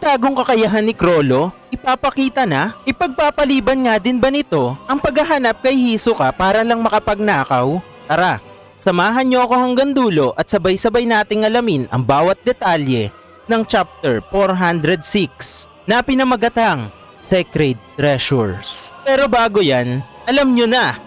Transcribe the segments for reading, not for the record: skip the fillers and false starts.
Itinatagong kakayahan ni Chrollo, ipapakita na, ipagpapaliban nga din ba nito ang paghahanap kay Hisoka para lang makapagnakaw? Tara, samahan niyo ako hanggang dulo at sabay-sabay nating alamin ang bawat detalye ng Chapter 406 na pinamagatang Sacred Treasures. Pero bago yan, alam nyo na!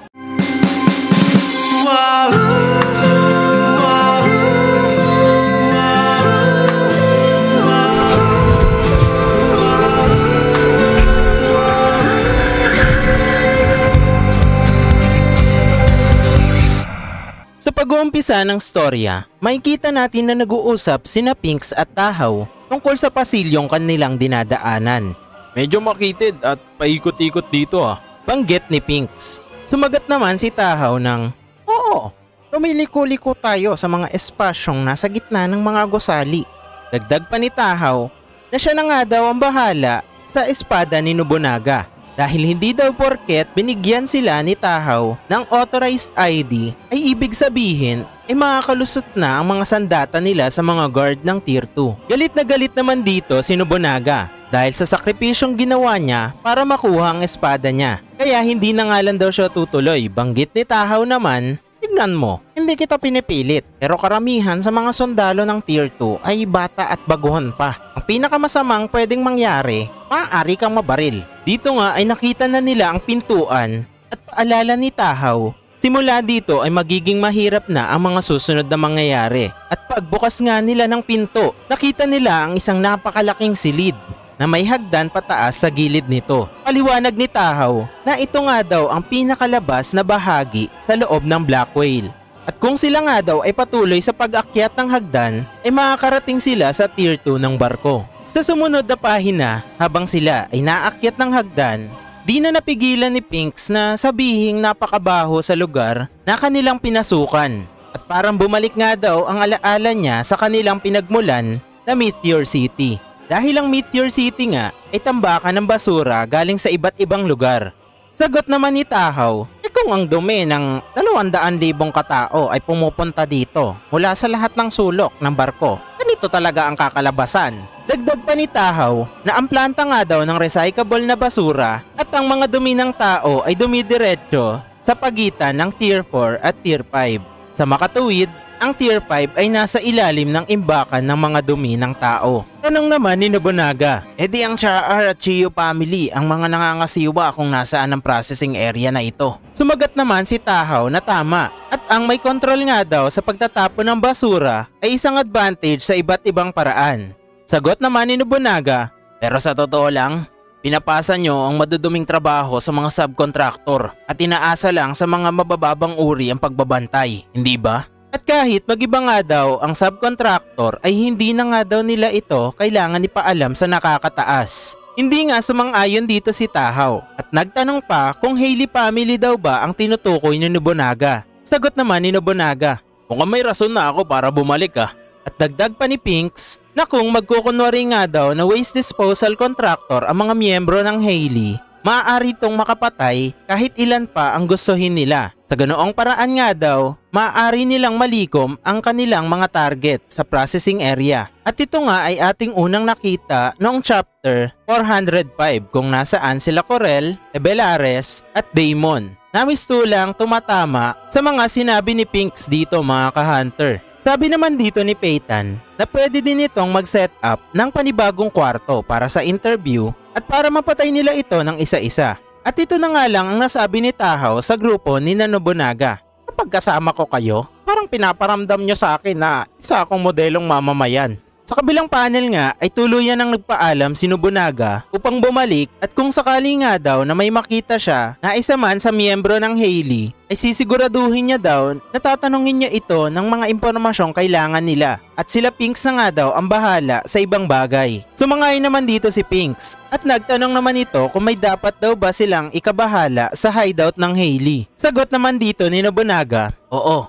Sa pag-uumpisa ng storya, makikita natin na nag-uusap sina Pinks at Tahaw tungkol sa pasilyong kanilang dinadaanan. Medyo makitid at paikot-ikot dito Banggit ni Pinks. Sumagat naman si Tahaw ng, "Oo, lumiliko-liko tayo sa mga espasyong nasa gitna ng mga gusali." Dagdag pa ni Tahaw na siya na nga daw ang bahala sa espada ni Nobunaga. Dahil hindi daw porket binigyan sila ni Tahaw ng authorized ID ay ibig sabihin ay makakalusot na ang mga sandata nila sa mga guard ng Tier 2. Galit na galit naman dito si Nobunaga dahil sa sakripisyong ginawa niya para makuha ang espada niya. Kaya hindi na nga lang daw siya tutuloy. Banggit ni Tahaw naman, "Tignan mo, hindi kita pinipilit. Pero karamihan sa mga sundalo ng Tier 2 ay bata at baguhan pa. Ang pinakamasamang pwedeng mangyari, maaari kang mabaril." Dito nga ay nakita na nila ang pintuan at paalala ni Tahaw, simula dito ay magiging mahirap na ang mga susunod na mangyayari. At pagbukas nga nila ng pinto, nakita nila ang isang napakalaking silid na may hagdan pataas sa gilid nito. Paliwanag ni Tahaw na ito nga daw ang pinakalabas na bahagi sa loob ng Black Whale. At kung sila nga daw ay patuloy sa pag-akyat ng hagdan, ay makakarating sila sa Tier 2 ng barko. Sa sumunod na pahina, habang sila ay naakyat ng hagdan, di na napigilan ni Pinks na sabihing napakabaho sa lugar na kanilang pinasukan. At parang bumalik nga daw ang alaala niya sa kanilang pinagmulan na Meteor City. Dahil ang Meteor City nga ay tambakan ng basura galing sa iba't ibang lugar. Sagot naman ni Tahaw, kung ang dumi ng 200,000 katao ay pumupunta dito mula sa lahat ng sulok ng barko, ganito talaga ang kakalabasan. Dagdag pa ni Tahaw na ang planta nga daw ng recyclable na basura at ang mga dumi ng tao ay dumidiretso sa pagitan ng Tier 4 at Tier 5. Sa makatuwid, ang Tier 5 ay nasa ilalim ng imbakan ng mga dumi ng tao. Tanong naman ni Nobunaga, edi ang Char at Chiyo family ang mga nangangasiwa kung nasaan ang processing area na ito. Sumagat naman si Tahaw na tama at ang may kontrol nga daw sa pagtatapon ng basura ay isang advantage sa iba't ibang paraan. Sagot naman ni Nobunaga, pero sa totoo lang, pinapasa nyo ang maduduming trabaho sa mga subcontractor at inaasa lang sa mga mabababang uri ang pagbabantay, hindi ba? At kahit mag-iba nga daw ang subcontractor ay hindi na nga daw nila ito kailangan ipaalam sa nakakataas. Hindi nga sumang-ayon dito si Tahaw at nagtanong pa kung Hailey family daw ba ang tinutukoy ni Nobunaga. Sagot naman ni Nobunaga, mukhang may rason na ako para bumalik At dagdag pa ni Pinks na kung magkukunwari nga daw na waste disposal contractor ang mga miyembro ng Hailey, maaari itong makapatay kahit ilan pa ang gustuhin nila. Sa ganoong paraan nga daw, maaari nilang malikom ang kanilang mga target sa processing area. At ito nga ay ating unang nakita noong chapter 405 kung nasaan sila Corel, Ebelares at Daemon. Namistulang tumatama sa mga sinabi ni Pinks dito mga ka-hunter. Sabi naman dito ni Peyton na pwede din itong mag-set up ng panibagong kwarto para sa interview at para mapatay nila ito ng isa-isa. At ito na nga lang ang nasabi ni Tahaw sa grupo ni Nobunaga. Kapag kasama ko kayo, parang pinaparamdam nyo sa akin na isa akong modelong mamamayan. Sa kabilang panel nga ay tuluyan ang nagpaalam si Nobunaga upang bumalik at kung sakali nga daw na may makita siya na isa man sa miyembro ng Hailey ay sisiguraduhin niya daw na tatanungin niya ito ng mga impormasyong kailangan nila at sila Pinks na nga daw ang bahala sa ibang bagay. Sumangay naman dito si Pinks at nagtanong naman ito kung may dapat daw ba silang ikabahala sa hideout ng Hailey. Sagot naman dito ni Nobunaga, oo.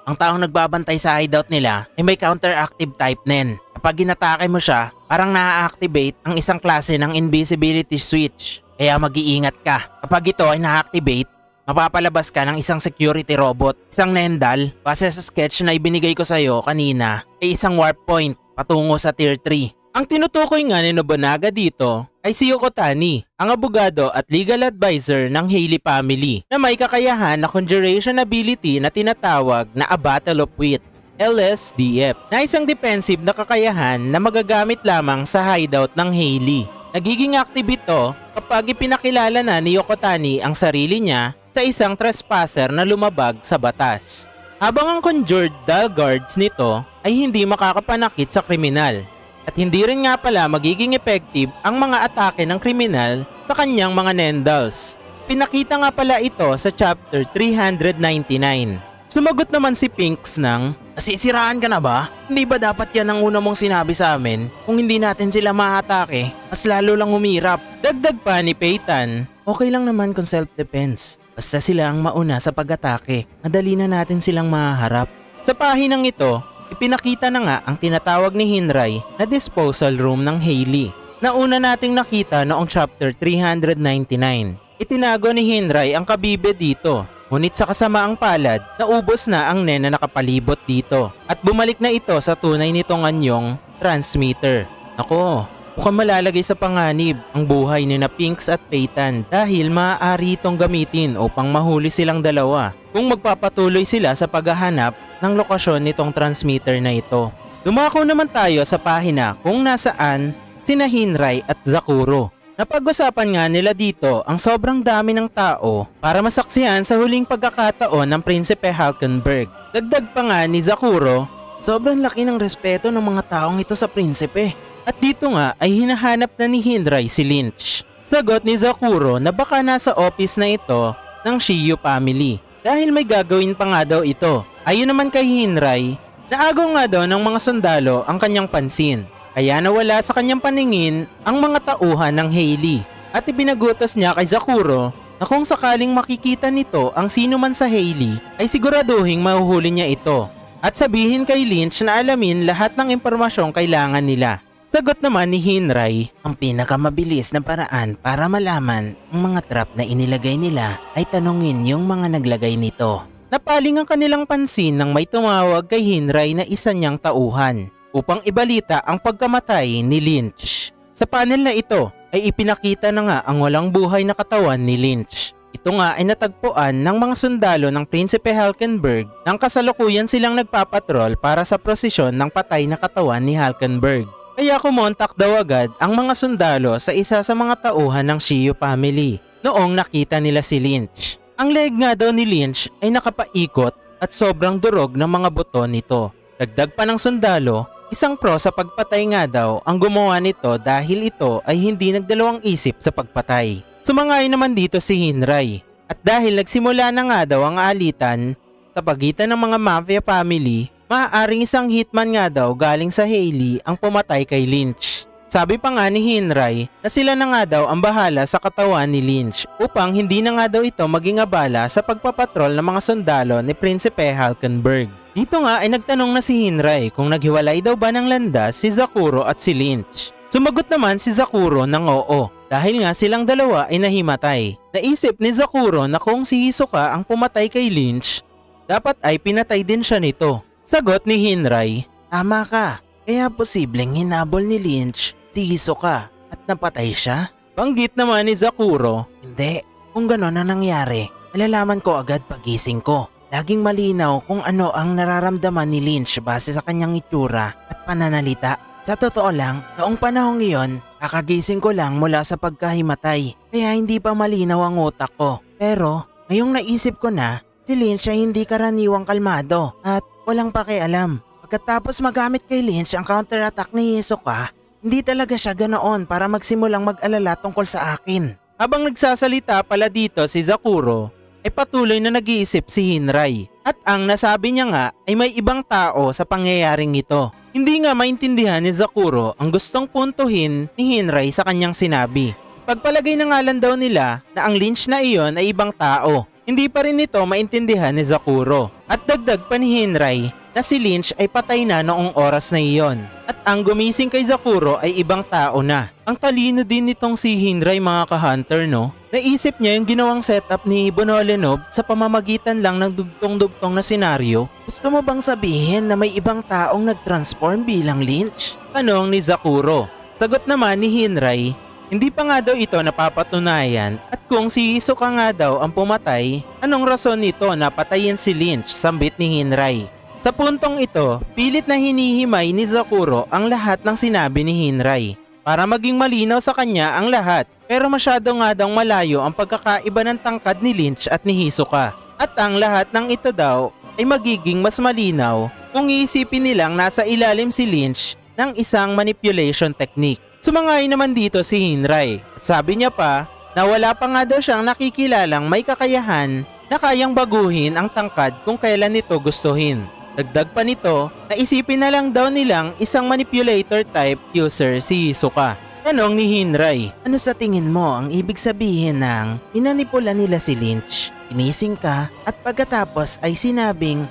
Ang taong nagbabantay sa hideout nila ay may counteractive type nen. Kapag ginatake mo siya, parang na-activate ang isang klase ng invisibility switch. Kaya mag-iingat ka. Kapag ito ay na-activate, mapapalabas ka ng isang security robot. Isang Nendal, base sa sketch na ibinigay ko sa iyo kanina, ay isang warp point patungo sa Tier 3. Ang tinutukoy nga ni Nobunaga dito ay si Yokotani, ang abogado at legal advisor ng Hailey family na may kakayahan na conjuration ability na tinatawag na A Battle of Wits, LSDF, na isang defensive na kakayahan na magagamit lamang sa hideout ng Hailey. Nagiging active ito kapag ipinakilala na ni Yokotani ang sarili niya sa isang trespasser na lumabag sa batas. Habang ang conjured guards nito ay hindi makakapanakit sa kriminal. At hindi rin nga pala magiging effective ang mga atake ng kriminal sa kanyang mga Nendals. Pinakita nga pala ito sa chapter 399. Sumagot naman si Pinks ng, "Nasisiraan ka na ba? Hindi ba dapat yan ang una mong sinabi sa amin? Kung hindi natin sila maatake, mas lalo lang humirap." Dagdag pa ni Peyton, "Okay lang naman kung self-defense. Basta sila ang mauna sa pag-atake, madali na natin silang mahaharap." Sa pahinang ito, ipinakita na nga ang tinatawag ni Hinray na disposal room ng Hailey na una nating nakita noong chapter 399. Itinago ni Hinray ang kabibe dito, ngunit sa kasamaang palad, naubos na ang nen na nakapalibot dito at bumalik na ito sa tunay nitong anyong transmitter. Ako, mukhang malalagay sa panganib ang buhay ni na Pinks at Peyton dahil maaari itong gamitin upang mahuli silang dalawa kung magpapatuloy sila sa paghahanap ng lokasyon nitong transmitter na ito. Dumako naman tayo sa pahina kung nasaan sina Hinray at Zakuro. Napag-usapan nga nila dito ang sobrang dami ng tao para masaksihan sa huling pagkakataon ng Prinsipe Halkenberg. Dagdag pa nga ni Zakuro, "Sobrang laki ng respeto ng mga taong ito sa Prinsipe." At dito nga ay hinahanap na ni Hinray si Lynch. Sagot ni Zakuro na baka nasa office na ito ng Shiyu family dahil may gagawin pa nga daw ito. Ayon naman kay Hinray, naagaw nga daw ng mga sundalo ang kanyang pansin. Kaya nawala sa kanyang paningin ang mga tauhan ng Hailey. At ibinagutos niya kay Zakuro na kung sakaling makikita nito ang sino man sa Hailey ay siguraduhing mahuhuli niya ito. At sabihin kay Lynch na alamin lahat ng impormasyong kailangan nila. Sagot naman ni Hinray, "Ang pinakamabilis na paraan para malaman ang mga trap na inilagay nila ay tanungin yung mga naglagay nito." Napaling ang kanilang pansin nang may tumawag kay Hinray na isa niyang tauhan upang ibalita ang pagkamatay ni Lynch. Sa panel na ito ay ipinakita na nga ang walang buhay na katawan ni Lynch. Ito nga ay natagpuan ng mga sundalo ng Prinsipe Halkenberg nang kasalukuyan silang nagpapatrol para sa prosesyon ng patay na katawan ni Halkenberg. Kaya kumontak daw agad ang mga sundalo sa isa sa mga tauhan ng Shiyu family noong nakita nila si Lynch. Ang leg nga daw ni Lynch ay nakapaikot at sobrang durog ng mga buto nito. Dagdag pa ng sundalo, isang pro sa pagpatay nga daw ang gumawa nito dahil ito ay hindi nagdalawang isip sa pagpatay. Sumangay naman dito si Hinray. At dahil nagsimula na nga daw ang alitan sa pagitan ng mga mafia family, maaaring isang hitman nga daw galing sa Hailey ang pumatay kay Lynch. Sabi pa nga ni Hinray na sila na nga daw ang bahala sa katawan ni Lynch upang hindi na nga daw ito maging abala sa pagpapatrol ng mga sundalo ni Prinsipe Halkenberg. Dito nga ay nagtanong na si Hinray kung naghiwalay daw ba ng landas si Zakuro at si Lynch. Sumagot naman si Zakuro ng oo dahil nga silang dalawa ay nahimatay. Naisip ni Zakuro na kung si Hisoka ang pumatay kay Lynch, dapat ay pinatay din siya nito. Sagot ni Hinray, "Tama ka, kaya posibleng hinabol ni Lynch si Hisoka at napatay siya?" Banggit naman ni Zakuro, "Hindi, kung gano'n ang nangyari, malalaman ko agad pagising ko. Laging malinaw kung ano ang nararamdaman ni Lynch base sa kanyang itsura at pananalita. Sa totoo lang, noong panahong iyon, kakagising ko lang mula sa pagkahimatay, kaya hindi pa malinaw ang utak ko. Pero ngayong naisip ko na, si Lynch ay hindi karaniwang kalmado at walang pakialam. Pagkatapos magamit kay Lynch ang counterattack ni Hisoka, hindi talaga siya ganoon para magsimulang mag-alala tungkol sa akin." Habang nagsasalita pala dito si Zakuro, ay patuloy na nag-iisip si Hinray. At ang nasabi niya nga ay may ibang tao sa pangyayaring ito. Hindi nga maintindihan ni Zakuro ang gustong puntuhin ni Hinray sa kanyang sinabi. Pagpalagay na nga lang daw nila na ang Lynch na iyon ay ibang tao. Hindi pa rin ito maintindihan ni Zakuro. At dagdag pa ni Hinray na si Lynch ay patay na noong oras na iyon. At ang gumising kay Zakuro ay ibang tao na. Ang talino din nitong si Hinray mga ka-hunter no. Naisip niya yung ginawang setup ni Bonolenov sa pamamagitan lang ng dugtong-dugtong na senaryo. Gusto mo bang sabihin na may ibang taong nag-transform bilang Lynch? Tanong ni Zakuro. Sagot naman ni Hinray, hindi pa nga daw ito napapatunayan at kung si Hisoka nga daw ang pumatay, anong rason nito na patayin si Lynch, sambit ni Hinray. Sa puntong ito, pilit na hinihimay ni Zakuro ang lahat ng sinabi ni Hinray para maging malinaw sa kanya ang lahat, pero masyado nga daw malayo ang pagkakaiba ng tangkad ni Lynch at ni Hisoka. At ang lahat ng ito daw ay magiging mas malinaw kung iisipin nilang nasa ilalim si Lynch ng isang manipulation technique. Sumangay naman dito si Hinray at sabi niya pa na wala pa nga daw siyang nakikilalang may kakayahan na kayang baguhin ang tangkad kung kailan nito gustuhin. Dagdag pa nito, naisipin na lang daw nilang isang manipulator type user si Hisoka. Tanong ni Hinray, ano sa tingin mo ang ibig sabihin ng pinanipula nila si Lynch? Inising ka at pagkatapos ay sinabing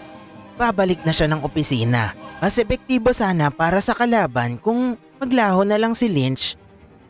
babalik na siya ng opisina. Mas epektibo sana para sa kalaban kung maglaho na lang si Lynch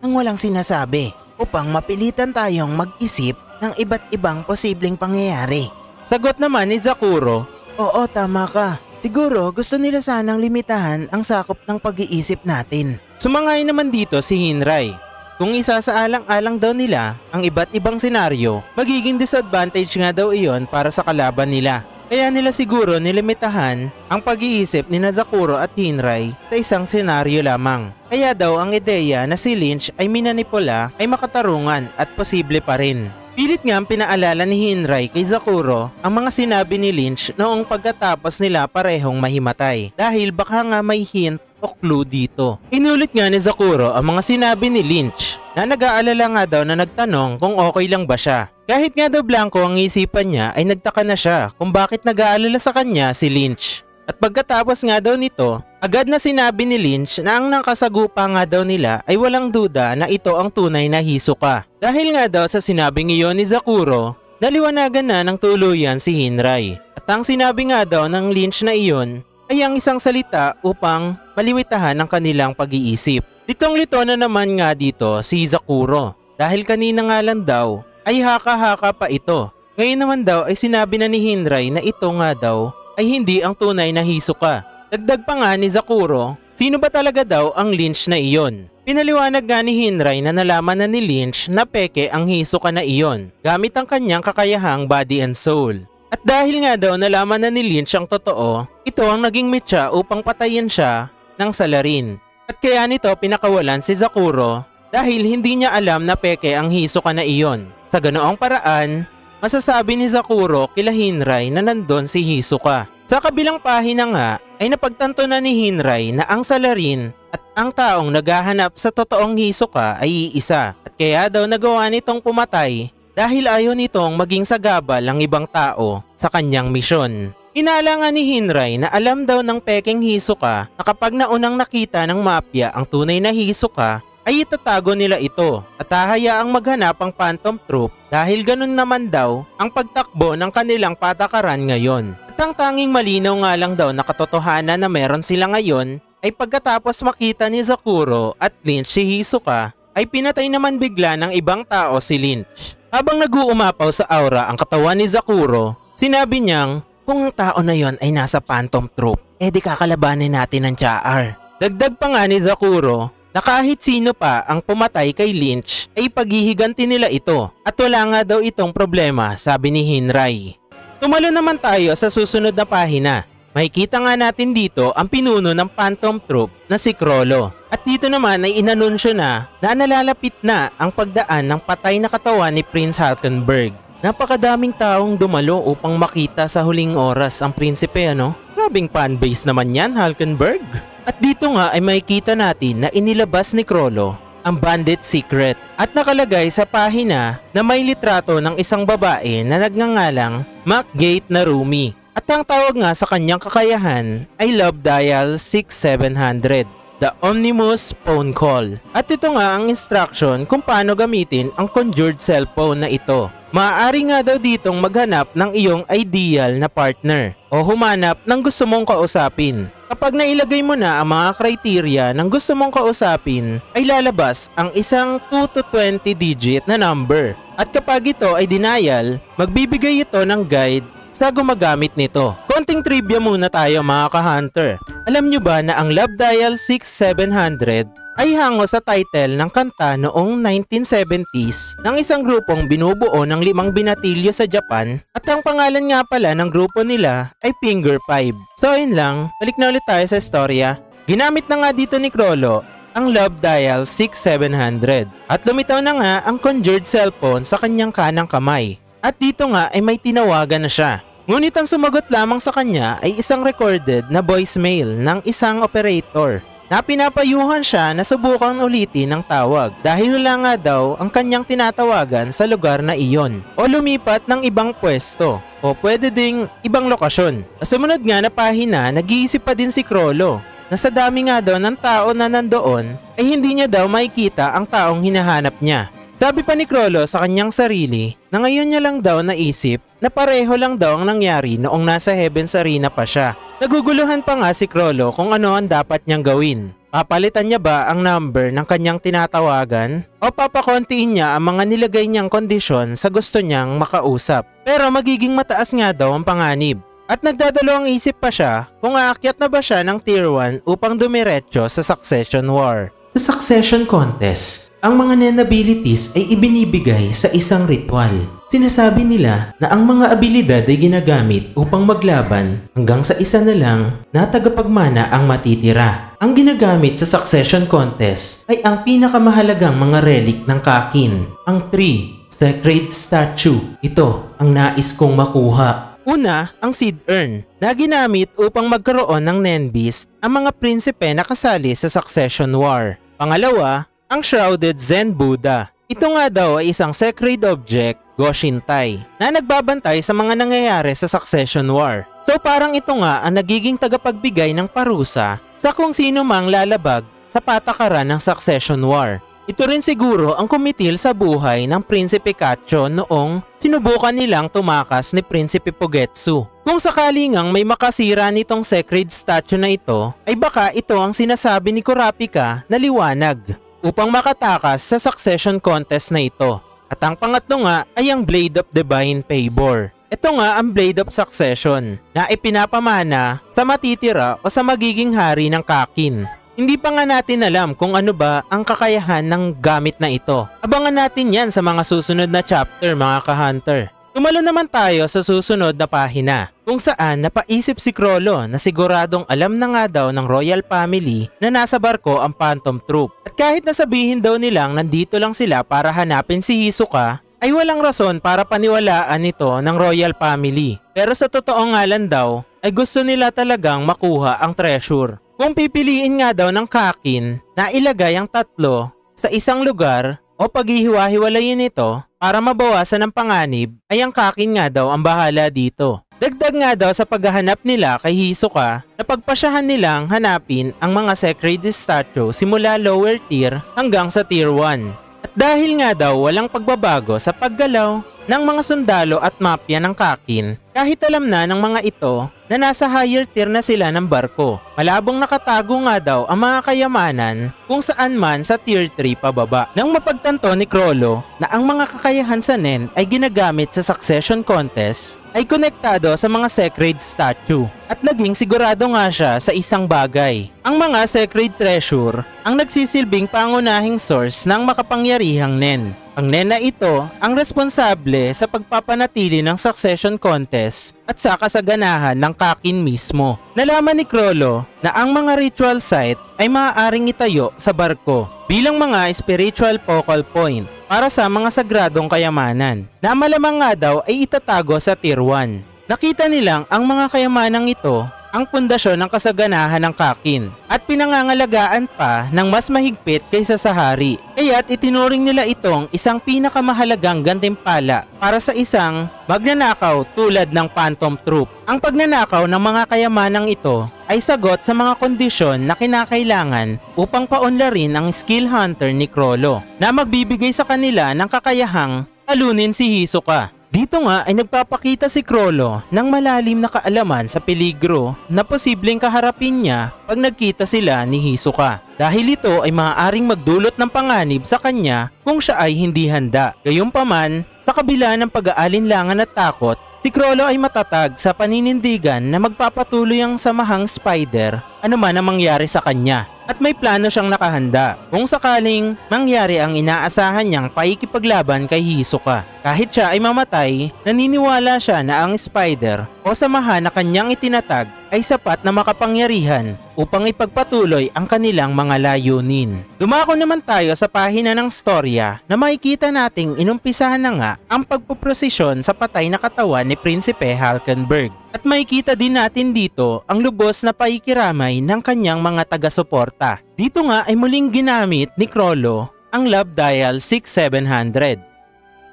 nang walang sinasabi upang mapilitan tayong mag-isip ng iba't ibang posibleng pangyayari. Sagot naman ni Zakuro, oo tama ka. Siguro gusto nila sanang limitahan ang sakop ng pag-iisip natin. Sumangay naman dito si Hinray. Kung isasaalang-alang daw nila ang iba't ibang senaryo, magiging disadvantage nga daw iyon para sa kalaban nila. Kaya nila siguro nilimitahan ang pag-iisip ni Zakuro at Hinray sa isang senaryo lamang. Kaya daw ang ideya na si Lynch ay minanipula ay makatarungan at posible pa rin. Pilit nga ang pinaalala ni Hinray kay Zakuro ang mga sinabi ni Lynch noong pagkatapos nila parehong mahimatay dahil baka nga may hint o clue dito. Inulit nga ni Zakuro ang mga sinabi ni Lynch na nag-aalala nga daw na nagtanong kung okay lang ba siya. Kahit nga daw blanco ang isipan niya ay nagtaka na siya kung bakit nag-aalala sa kanya si Lynch. At pagkatapos nga daw nito, agad na sinabi ni Lynch na ang nakasagupa nga daw nila ay walang duda na ito ang tunay na Hisoka. Dahil nga daw sa sinabing iyon ni Zakuro, naliwanagan na ng tuluyan si Hinray. At ang sinabi nga daw ng Lynch na iyon ay ang isang salita upang malimitahan ang kanilang pag-iisip. Litong-lito na naman nga dito si Zakuro dahil kanina nga lang daw ay haka-haka pa ito. Ngayon naman daw ay sinabi na ni Hinray na ito nga daw ay hindi ang tunay na Hisoka. Dagdag pa nga ni Zakuro, sino ba talaga daw ang Lynch na iyon? Pinaliwanag nga ni Hinray na nalaman na ni Lynch na peke ang Hisoka na iyon gamit ang kanyang kakayahang body and soul. At dahil nga daw nalaman na ni Lynch ang totoo, ito ang naging mitya upang patayin siya ng salarin. At kaya nito pinakawalan si Zakuro dahil hindi niya alam na peke ang Hisoka na iyon. Sa ganoong paraan, masasabi ni Zakuro kila Hinray na nandun si Hisoka. Sa kabilang pahina nga ay napagtanto na ni Hinray na ang salarin at ang taong naghahanap sa totoong Hisoka ay iisa. At kaya daw nagawa nitong pumatay dahil ayaw nitong maging sagabal ang ibang tao sa kanyang misyon. Hinala nga ni Hinray na alam daw ng peking Hisoka na kapag naunang nakita ng mafia ang tunay na Hisoka ay itatago nila ito at hahayaang maghanap ang Phantom Troop dahil ganun naman daw ang pagtakbo ng kanilang patakaran ngayon. At ang tanging malinaw nga lang daw na katotohanan na meron sila ngayon ay pagkatapos makita ni Zakuro at Lynch si Hisoka ay pinatay naman bigla ng ibang tao si Lynch. Habang nag-uumapaw sa aura ang katawan ni Zakuro, sinabi niyang kung ang tao na yon ay nasa Phantom Troop, di kakalabanin natin ang Char. Dagdag pa nga ni Zakuro na kahit sino pa ang pumatay kay Lynch ay paghihiganti nila ito at wala nga daw itong problema, sabi ni Hinray. Tumalo naman tayo sa susunod na pahina. Makikita nga natin dito ang pinuno ng Phantom Troop na si Chrollo. At dito naman ay inanunsyo na nalalapit na ang pagdaan ng patay na katawan ni Prince Hulkenberg. Napakadaming taong dumalo upang makita sa huling oras ang prinsipe ano? Grabing fanbase naman yan, Hulkenberg. At dito nga ay makikita natin na inilabas ni Chrollo ang Bandit Secret at nakalagay sa pahina na may litrato ng isang babae na nagngangalang MacGate Narumi. At ang tawag nga sa kanyang kakayahan ay Love Dial 6700. the Omnibus Phone Call. At ito nga ang instruction kung paano gamitin ang conjured cellphone na ito. Maaari nga daw ditong maghanap ng iyong ideal na partner o humanap ng gusto mong kausapin. Kapag nailagay mo na ang mga criteria ng gusto mong kausapin, ay lalabas ang isang 2 to 20 digit na number. At kapag ito ay denial, magbibigay ito ng guide sa gumagamit nito. Konting trivia muna tayo mga ka-hunter. Alam nyo ba na ang Love Dial 6700 ay hango sa title ng kanta noong 1970s ng isang grupong binubuo ng 5 binatilyo sa Japan at ang pangalan nga pala ng grupo nila ay Finger 5. So yun lang, balik na ulit tayo sa istorya. Ginamit na nga dito ni Crollo ang Love Dial 6700 at lumitaw na nga ang conjured cellphone sa kanyang kanang kamay. At dito nga ay may tinawagan na siya. Ngunit ang sumagot lamang sa kanya ay isang recorded na voicemail ng isang operator na pinapayuhan siya na subukang ulitin ang tawag dahil wala nga daw ang kanyang tinatawagan sa lugar na iyon o lumipat ng ibang pwesto o pwede ding ibang lokasyon. Sa sumunod nga na pahina, nag-iisip pa din si Crollo na sa dami nga daw ng tao na nandoon ay hindi niya daw makikita ang taong hinahanap niya. Sabi pa ni Crollo sa kanyang sarili na ngayon niya lang daw naisip na pareho lang daw ang nangyari noong nasa Heaven's Arena pa siya. Naguguluhan pa nga si Crollo kung ano ang dapat niyang gawin. Papalitan niya ba ang number ng kanyang tinatawagan o papakontiin niya ang mga nilagay niyang kondisyon sa gusto niyang makausap. Pero magiging mataas nga daw ang panganib. At nagdadalawang isip pa siya kung aakyat na ba siya ng Tier 1 upang dumiretso sa Succession War. Sa Succession Contest, ang mga Nen abilities ay ibinibigay sa isang ritual. Sinasabi nila na ang mga abilidad ay ginagamit upang maglaban hanggang sa isa na lang na tagapagmana ang matitira. Ang ginagamit sa Succession Contest ay ang pinakamahalagang mga relic ng Kakin, ang 3 Sacred Statue. Ito ang nais kong makuha. Una, ang Seed Urn na ginamit upang magkaroon ng Nen Beast ang mga prinsipe na kasali sa Succession War. Pangalawa, ang Shrouded Zen Buddha. Ito nga daw ay isang sacred object, Goshintai, na nagbabantay sa mga nangyayari sa Succession War. So parang ito nga ang nagiging tagapagbigay ng parusa sa kung sino mang lalabag sa patakaran ng Succession War. Ito rin siguro ang kumitil sa buhay ng Prinsipe Kacho noong sinubukan nilang tumakas ni Prinsipe Pogetsu. Kung sakali ngang may makasira nitong sacred statue na ito, ay baka ito ang sinasabi ni Kurapika na liwanag upang makatakas sa Succession Contest na ito. At ang pangatlo nga ay ang Blade of Divine Favor. Ito nga ang Blade of Succession na ipinapamana sa matitira o sa magiging hari ng Kakin. Hindi pa nga natin alam kung ano ba ang kakayahan ng gamit na ito. Abangan natin yan sa mga susunod na chapter mga ka-hunter. Tumalo naman tayo sa susunod na pahina kung saan napaisip si Crollo na siguradong alam na nga daw ng royal family na nasa barko ang Phantom Troop. At kahit nasabihin daw nilang nandito lang sila para hanapin si Hisoka, ay walang rason para paniwalaan ito ng royal family. Pero sa totoo nga lang daw, ay gusto nila talagang makuha ang treasure. Kung pipiliin nga daw ng Kakin na ilagay ang tatlo sa isang lugar o paghihiwa-hiwalayin ito para mabawasan ang panganib, ay ang Kakin nga daw ang bahala dito. Dagdag nga daw sa paghahanap nila kay Hisoka na pagpasyahan nilang hanapin ang mga sacred statue simula lower tier hanggang sa tier 1. At dahil nga daw walang pagbabago sa paggalaw ng mga sundalo at mafia ng Kakin, kahit alam na ng mga ito na nasa higher tier na sila ng barko, malabong nakatago nga daw ang mga kayamanan kung saan man sa tier 3 pababa. Nang mapagtanto ni Crollo na ang mga kakayahan sa Nen ay ginagamit sa Succession Contest, ay konektado sa mga sacred statue. At naging sigurado nga siya sa isang bagay. Ang mga sacred treasure ang nagsisilbing pangunahing source ng makapangyarihang Nen. Ang Nen na ito ang responsable sa pagpapanatili ng Succession Contest at sa kasaganahan ng Kakin mismo. Nalaman ni Crollo na ang mga ritual site ay maaaring itayo sa barko bilang mga spiritual focal point para sa mga sagradong kayamanan na malamang nga daw ay itatago sa tier 1. Nakita nilang ang mga kayamanang ito ang pundasyon ng kasaganahan ng Kakin at pinangangalagaan pa ng mas mahigpit kaysa sa hari. Kaya't itinuring nila itong isang pinakamahalagang gantimpala para sa isang magnanakaw tulad ng Phantom Troop. Ang pagnanakaw ng mga kayamanang ito ay sagot sa mga kondisyon na kinakailangan upang paunlarin ang skill hunter ni Chrollo na magbibigay sa kanila ng kakayahang talunin si Hisoka. Dito nga ay nagpapakita si Chrollo ng malalim na kaalaman sa peligro na posibleng kaharapin niya pag nagkita sila ni Hisoka. Dahil ito ay maaaring magdulot ng panganib sa kanya kung siya ay hindi handa. Gayunpaman, sa kabila ng pag-aalinlangan at takot, si Chrollo ay matatag sa paninindigan na magpapatuloy ang samahang Spider anuman ang mangyari sa kanya. At may plano siyang nakahanda kung sakaling mangyari ang inaasahan niyang paikipaglaban kay Hisoka. Kahit siya ay mamatay, naniniwala siya na ang Spider o samahan na kanyang itinatag ay sapat na makapangyarihan upang ipagpatuloy ang kanilang mga layunin. Dumako naman tayo sa pahina ng storya na makikita nating inumpisahan na nga ang pagpuprosesyon sa patay na katawan ni Prinsipe Hulkenberg. At makikita din natin dito ang lubos na paikiramay ng kanyang mga taga-suporta. Dito nga ay muling ginamit ni Chrollo ang Love Dial 6700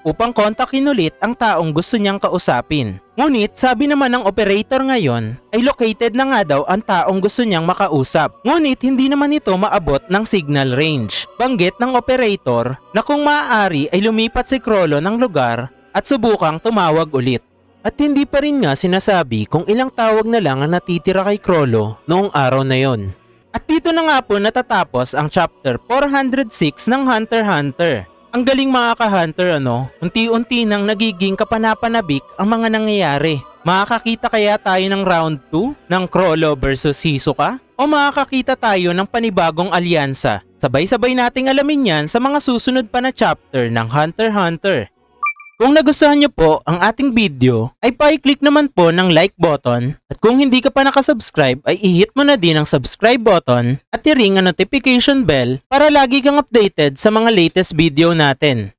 upang kontakin ulit ang taong gusto niyang kausapin. Ngunit sabi naman ng operator ngayon ay located na nga daw ang taong gusto niyang makausap. Ngunit hindi naman ito maabot ng signal range. Banggit ng operator na kung maaari ay lumipat si Chrollo ng lugar at subukang tumawag ulit. At hindi pa rin nga sinasabi kung ilang tawag na lang ang natitira kay Chrollo noong araw na yon. At dito na nga po natatapos ang chapter 406 ng Hunter x Hunter. Ang galing mga ka-hunter unti-unti nang nagiging kapanapanabik ang mga nangyayari. Makakakita kaya tayo ng round 2 ng Chrollo versus Hisoka? O makakakita tayo ng panibagong alyansa? Sabay-sabay nating alamin yan sa mga susunod pa na chapter ng Hunter x Hunter. Kung nagustuhan nyo po ang ating video, ay pa-click naman po ng like button at kung hindi ka pa nakasubscribe ay i-hit mo na din ang subscribe button at i-ring ang notification bell para lagi kang updated sa mga latest video natin.